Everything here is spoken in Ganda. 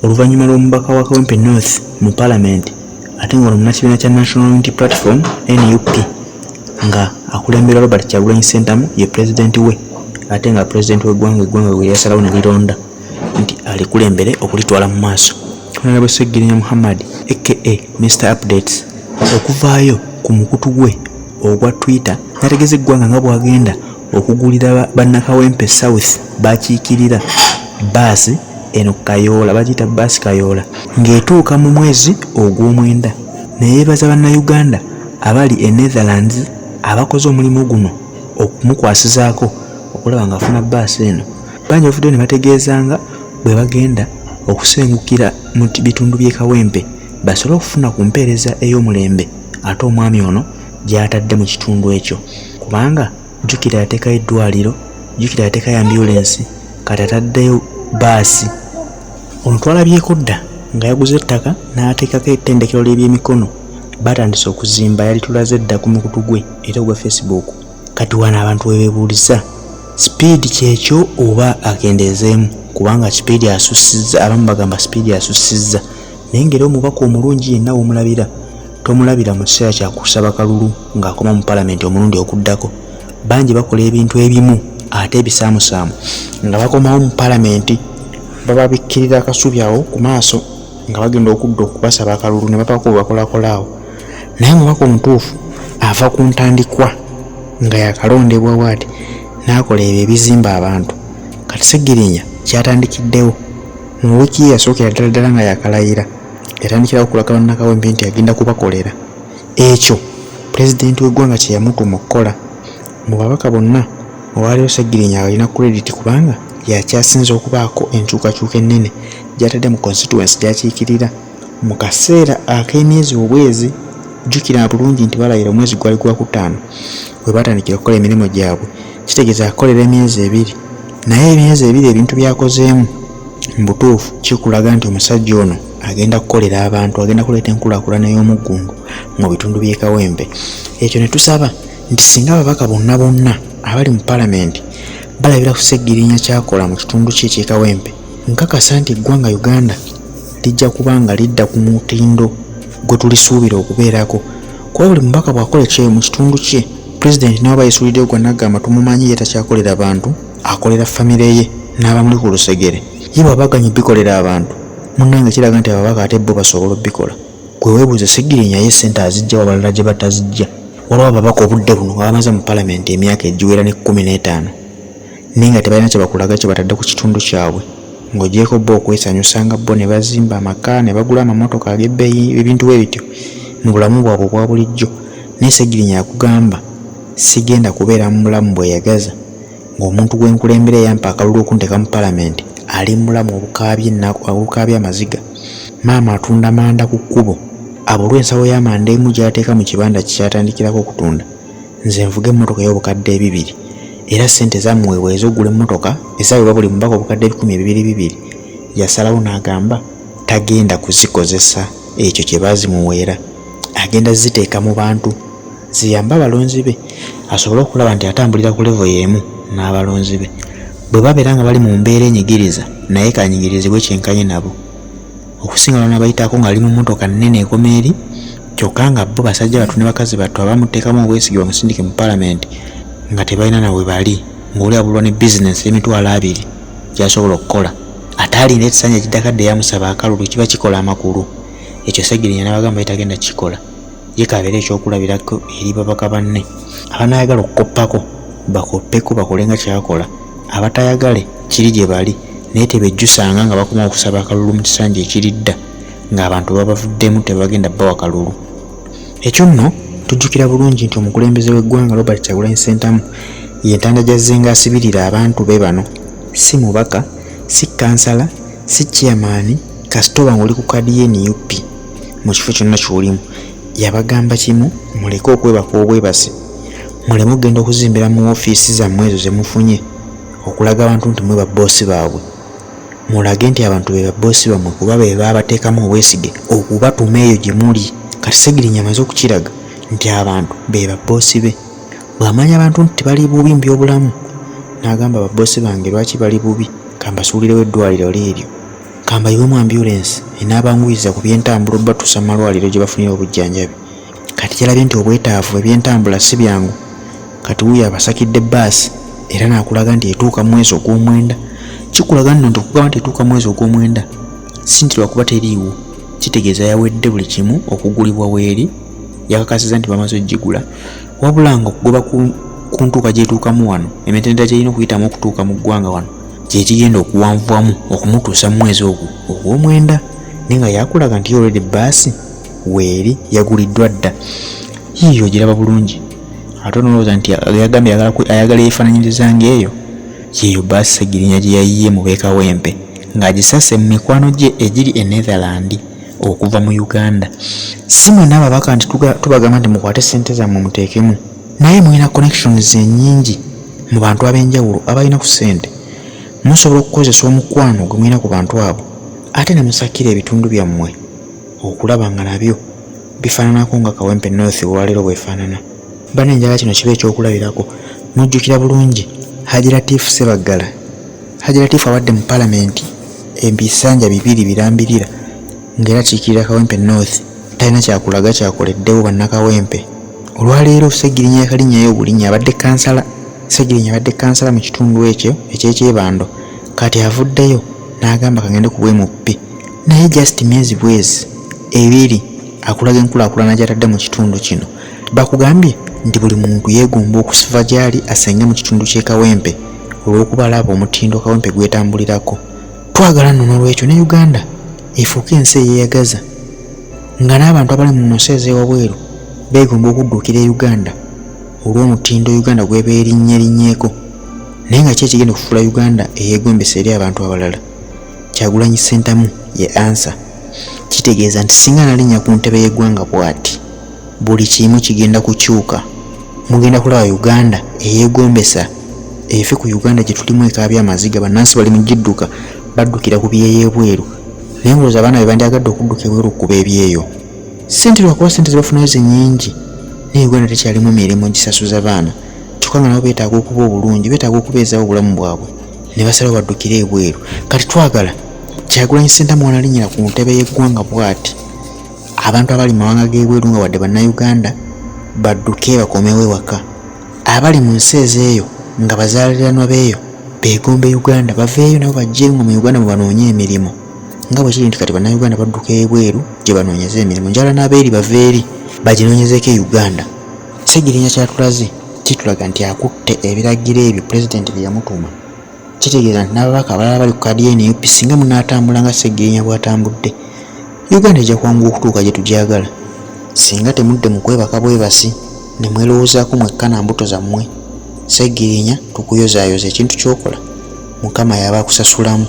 oluvannyuma lw'omubaka wa Kawempe North mu Parliament ate nga omunakibiina kya National Unity Platform NUP nga akulembera Robert Kyagulanyi Ssentamu ye pulezidenti we ate nga pulezidenti w'eggwanga we yasalawo ne lironda nti alikulembere okulitwala mu maaso. Honorable Seggirinya Muhammad aka Mr Updates okuvaayo ku mukutu gwe ogwa Twitter yategeza eggwanga nga bwagenda okugulira bannakawempe South bakiikirira baasi eno Kayoola bagiyita baasi Kayoola ng'etuuka mu mwezi ogw'omwenda. Neyeebaza bannayuganda abali e Netherlands abakoze omulimu guno okumukwasizaako okulaba ng'afuna baasi eno. Bangi bafudde ne bategeezanga bwe bagenda okusengukira mu bitundu by'e Kawempe basobole okufuna ku mpeereza ey'omulembe ate omwami ono gy'atadde mu kitundu ekyo, kubanga jjukira yateekayo eddwaliro, jjukira yateekayo ambulensi, kati ataddeyo baasi. Ono twalabyeko dda nga yaguze ettaka n'ateekako ettendekero ly'ebyemikono batandise okuzimba, yali tulaze dda ku mukutu gwe era ogwa Facebook. Kati wano abantu we beebuuliza sipiidi kyekyo oba akendeezeemu, kubanga sipiidi asussizza, abamu bagamba sipiidi asussizza, naye ng'era omubaka omulungi yenna w'omulabira tomulabira mu kiseera kya kusaba kalulu ng'akoma mu Parliament omulundi okuddako. Bangi bakola ebintu ebimu ate ebisaamusaamu nga bakomawo mu Parliament bababikkirira akasubi awo ku maaso nga bagenda okudda okubasaba akalulu ne bapako bakolakolaawo, naye omubaka omutuufu ava ku ntandikwa nga yakalondebwa bw'ati n'akola ebyo ebizimba abantu. Kati Seggirinya kyatandikiddewo mu wiiki yasookera ddala nga yakalayira, yatandikira okulaga bannakawempe nti agenda kubakolera ekyo pulezidenti w'eggwanga kye yamutuma okukola. Mu babaka bonna owaaliwo Seggirinya alina credit kubanga yakyasinza okubaako enkyukakyuka ennene gy'atadde mu constituency gy'akiikirira mu kaseera ak'emyezi obwezi. Jjukira bulungi nti balayira omwezi gwali gwa kutaano we batandikira okukola emirimu gyabwe, kitegeeza akolera emyezi 2, naye emyezi 2 ebintu byakozeemu mu butuufu kikulaga nti omusajja ono agenda kukolera abantu, agenda kuleeta enkulaakulana y'omuggundu mu bitundu by'e Kawempe. Ekyo ne tusaba nti singa ababaka bonna abali mu Parliament balabira ku Seggirinya kyakola mu kitundu kye eky'e Kawempe, nkakasa nti eggwanga Uganda lijja kuba nga lidda ku mutindo gwe tulisuubira okubeerako. Kuba buli mubaka bw'akola ekyeyo mu kitundu kye, pulezidenti n'aba yesuuliddeyo gwa Nagamba tumumanyi ye takyakolera abantu, akolera famire ye n'abamuli ku lusegere. Ye bw'abaganya bikolera abantu munnange kiraga nti ababaka ate bo basobola obbikola. Gwe weebuuze Seggirinya ye ssente azijja wabalala gye batazijja. Waliwo ababaka obudde buno nga bamaze mu Parliament emyaka egiwera ne 15 naye nga tebalina kye bakulaga kye batadde ku kitundu kyabwe, ng'ogyeko bo okwesanyusa nga bo ne bazimba amaka ne bagula amamotoka ag'ebbeeyi, ebintu bwe bityo mu bulamu bwabwe obwa bulijjo. Naye Seggirinya akugamba sigenda kubeera mu bulamu bweyagaza ng'omuntu gwenkulembera eyampa akalulu okunteeka mu Parliament ali mulamu obukaabye amaziga. Maama atunda manda ku kkubo, abulwa ensawo y'amanda emu gy'ateeka mu kibanda kyatandikirako okutunda. Nze nvuga emmotoka y'obukadde 2 era ssente zamuweebwa ez'ogula emmotoka ezaweebwa buli mubaka obukadde 200 yasalawo n'agamba tagenda kuzikozesa ekyo kye baazimuweera, agenda ziteeka mu bantu ziyamba abalonzi be asobole okulaba nti atambulira ku level y'emu n'abalonzi be. Bwe babeera nga bali mu mbeera enyigiriza naye kanyigirizibwe kyenkanye nabo. Okusinga lwana bayitaako ng'ali mu mmotoka nnene ekoma eri, kyokka nga bo basajja batu ne bakazi batu abamuteekamu obwesige bamusindike mu Parliament nga tebalina nawe bali, ng'oli abulwa ne bizinesi y'emitwalo 2 gy'asobola okukola ate alina ekisanja ekiddakadde yamusaba akalulu kiba kikola amakulu. Ekyo Seggirinya n'abagamba etagenda kikola, ye kabeera ekyokulabirako eri babaka banne. Abanaayagala okukoppako bakoppeko bakole nga kyakola, abatayagale kiri gye bali naye tebejjusanga nga bakoma okusaba akalulu mu kisanja ekiridda ng'abantu babavuddemu tebagenda bawa kalulu. Ekyo nno tujjukira bulungi nti omukulembeze w'eggwanga Robert Kyagulanyi Ssentamu ye ntanda gy'azze ng'asibirira abantu be bano, si mubaka, si kansala, si chairman, kasitoba ng'oli ku kadi ye NUP mu kifo kyonna ky'olimu. Yabagamba kimu, muleke okwebaka obwebase, muleme okugenda okuzimbira mu ofiisi zammwe ezo ze mufunye okulaga abantu nti mwe babboosi baabwe. Mulage nti abantu be babboosi bammwe kuba be baabateekamu obwesige okubatuma eyo gye muli. Kati Seggirinya amaze okukiraga nti abantu be babboosi be. Bw'amanya abantu nti bali bubi mu by'obulamu n'agamba babboosi bange lwaki bali bubi, kambasuulirewo eddwaliro eryo. kambayiwemu ambulance enaabanguyiza ku byentambula obatuusa mu malwaliro gye bafunira obujjanjabi. Kati kyalabye nti obwetaavu ebyentambula si byangu. Kati wuyo abasakidde bbaasi era n'akulaga nti etuuka mu mwezi ogw'omwenda. Kikulaga nno nti okugamba nti etuuka mu mwezi ogw'omwenda si nti lwakuba teriiwo, kitegeeza yawedde buli kimu okugulibwa weeri, yakakasiza nti bamaze ogigula, wabula nga okugoba ku ntuuka gy'etuukamu wano, emitendera gy'erina okuyitamu okutuuka mu ggwanga wano kye kigenda okuwanvuwamu okumutuusa mu mwezi ogwo ogw'omwenda. Naye nga yakulaga nti already bbaasi weeri yaguliddwa dda. Yiyo giraba bulungi. Ate onolowooza nti yagambye ayagala yeefaananyiriza ng'eyo yeeyo bbaasi Sseggirinya gye yayiye mu Beekawempe ng'agisase mu mikwano gye egiri e Netherland okuva mu Uganda. Si mwenna ababaka nti tubagamba nti mukwate ssente zammwe muteekemu, naye mulina connections ennyingi mu bantu ab'enjawulo abalina ku ssente. Musobola okukozesa omukwano gwe mulina ku bantu abo ate ne musakira ebitundu byammwe okulaba nga nabyo bifaananako nga Kawempe North olwaleero bwefaanana. Bane njala kino kiba ekyokulabirako. Mujjukira bulungi Haji Latif Ssebaggala. Haji Latif awadde mu palamenti ebisanja 2 birambirira ng'era kiikirira Kawempe North, talina kyakulaga kyakoleddewo bannakawempe. Olwaleero Sseggirinya yakalinnyayo obulinnya abadde kansala. Sseggirinya abadde kansala mu kitundu ekyo eky'Ekyebando, kati avuddeyo n'agamba kagende ku bwemuppi. Naye just myezi bwezi 2 akulaga enkulaakulana gy'atadde mu kitundu kino. Bakugambye nti buli muntu yeegomba okusiva gy'ali asenge mu kitundu ky'e Kawempe olw'okuba alaba omutindo Kawempe gwetambulirako. Twagala nno n'olwekyo ne Uganda efuuke ensi eyeeyagaza, nga n'abantu abali mu nsi ez'ewabweru beegomba okudduukira e Uganda olw'omutindo Uganda gweba erinnyerinnyeeko. Naye nga ki ekigenda okufuula Uganda eyeegombesa eri abantu abalala? Kyagulanyi Ssentamu ye ansa. Kitegeeza nti singa nalinnya ku ntebe y'eggwanga bw'ati, buli kimu kigenda kukyuka. Mugenda kulaba Uganda eyeegombesa efe ku Uganda gye tulimu ekaabya amaziga, bannansi bali mu gidduka baddukira ku byeyeebweru. Naye ng'olowooza abaana be bandyagadde okudduka ebweru okuba ebyeyo. Ssente lwakuba ssente ze bafunayo ze nnyingi, naye Uganda tekyalimu emirimu gisasuza baana. Kyokka nga nabo beetaaga okuba obulungi, beetaaga okubeezaawo obulamu bwabwe, ne basalawo baddukire ebweru. Kati twagala Kyagulanyi Ssentamu wanalinnyira ku ntebe y'eggwanga bw'ati, abantu abali mu mawanga g'ebweru nga wadde bannayuganda badduke bakomewo ewaka. Abali mu nsi ezeeyo nga bazaaliranwa beeyo beegombe Uganda baveeyo nabo bajjeyo nga mu Uganda mwe banoonye emirimu. Nga bwe kiri nti kati bannayuganda badduka ebweru gye banoonyeza emirimu, njala n'abeeri baveeri baginoonyezeeko e Uganda. Sseggirinya kyatulaze kitulaga nti akutte ebiragiro ebyo pulezidenti bye yamutuma. Kitegeeza nti n'ababaka abalala bali ku kaadi ye NUP singa munaatambula nga Sseggirinya bw'atambudde, Uganda ejja kwanguwa okutuuka gye tugyagala. Singa temudde mu kwebaka bwebasi ne mwerowoozaako mwekka na mbuto zammwe, Sseggirinya tukuyozaayoza ekintu ky'okola Mukama y'aba akusasulamu.